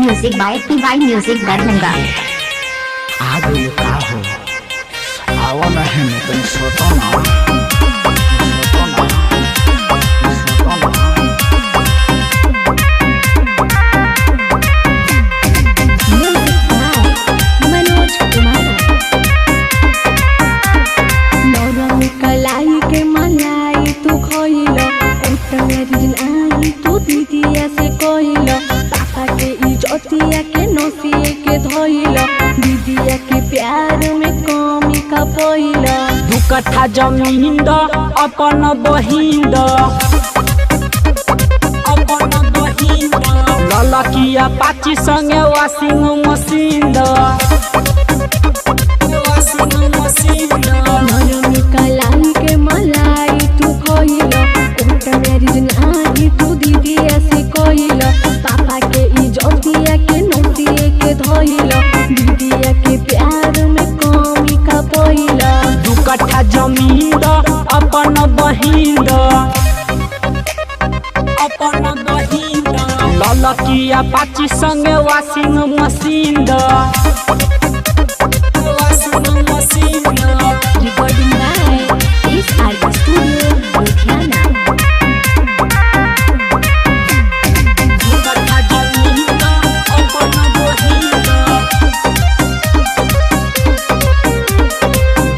Music by PY music Darbhanga. आगे ये का हो आवा नहीं मैं तुम सोतो ना मनोज कुमार नौरंग कलाई के मलाई तू खोइलो उतमेरी आई तू दीदिया से कोइलो पापा के इज्जतिया के नोसिए के धोइलो दीदिया के प्यार में कमी का पोइलो। दू कट्ठा जमीन द अपन बहिन द ललकिया पाची संगे वाशिंग मशीन द नौरंग कलाई के मलाई तू खोइलो उतमेरी आई तू दीदिया से कोइलो पापा के इज्जतिया के नोसिए के धोइलो दीदिया के प्यार में कमी का पोइलो। दू कट्ठा जमीन द अपन बहिन द ललकिया पाची संगे washing machine the Recording by SRK Studio, Ludhiana. दू कट्ठा जमीन द अपन बहिन द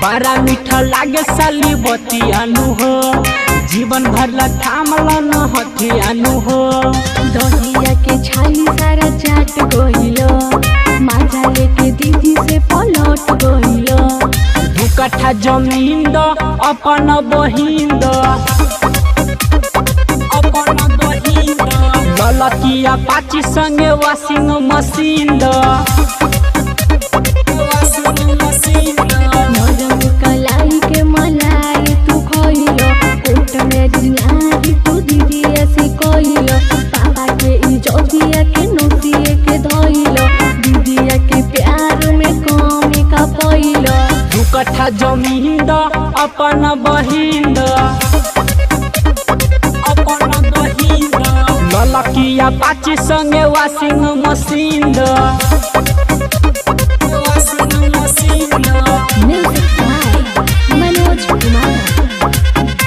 बड़ा मीठा लागे साली बतियानु हो जीवन भर ला थामल न हथियानु हो। दहिया के छाली सारा चाट गइलो माजा लेके दीदी से पलट गइलो। दू कट्ठा जमीन द अपन बहिन द ललकिया पाची संगे वाशिंग मशीन द नौरंग कलाई के मलाई तू खोइलो उठ मेरी आई तू दीदी से कोइलो पापा के इज्जतिया के नोसिए के धोइलो दीदिया के प्यार में कमी का पोइलो। दू कट्ठा जमीन द अपन बहिन द ललकिया पाची संगे वाशिंग मशीन द music by Manoj Kumar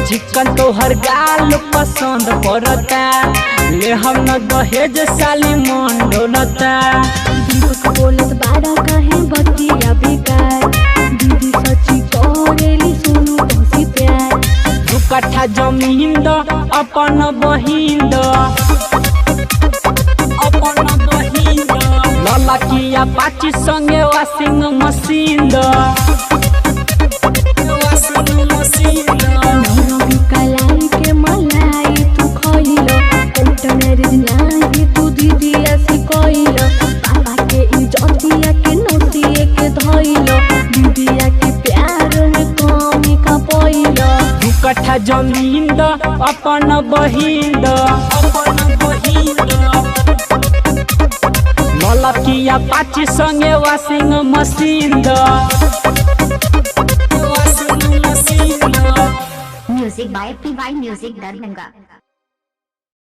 chicken तोहर गाल पसंद पड़ता ले हम न दहेज साली मन डोलता। दीपक बोलत बाड़ा कहे बतिया बेकार दीदी सच्ची करेली सुनु बसी प्यार। दू कट्ठा जमीन द अपन बहिन द ललकिया पाची संगे वाशिंग मशीन द नौरंग कलाई के मलाई तू खोइलो उतमेरी आई तू दीदिया से कोइलो पापा के इज्जतिया के नोसिए के धोइलो दीदिया के प्यार में कमी का पोइलो। दू कट्ठा जमीन द अपन बहिन द ललकिया पाची संगे वाशिंग मशीन द music by PY music Darbhanga.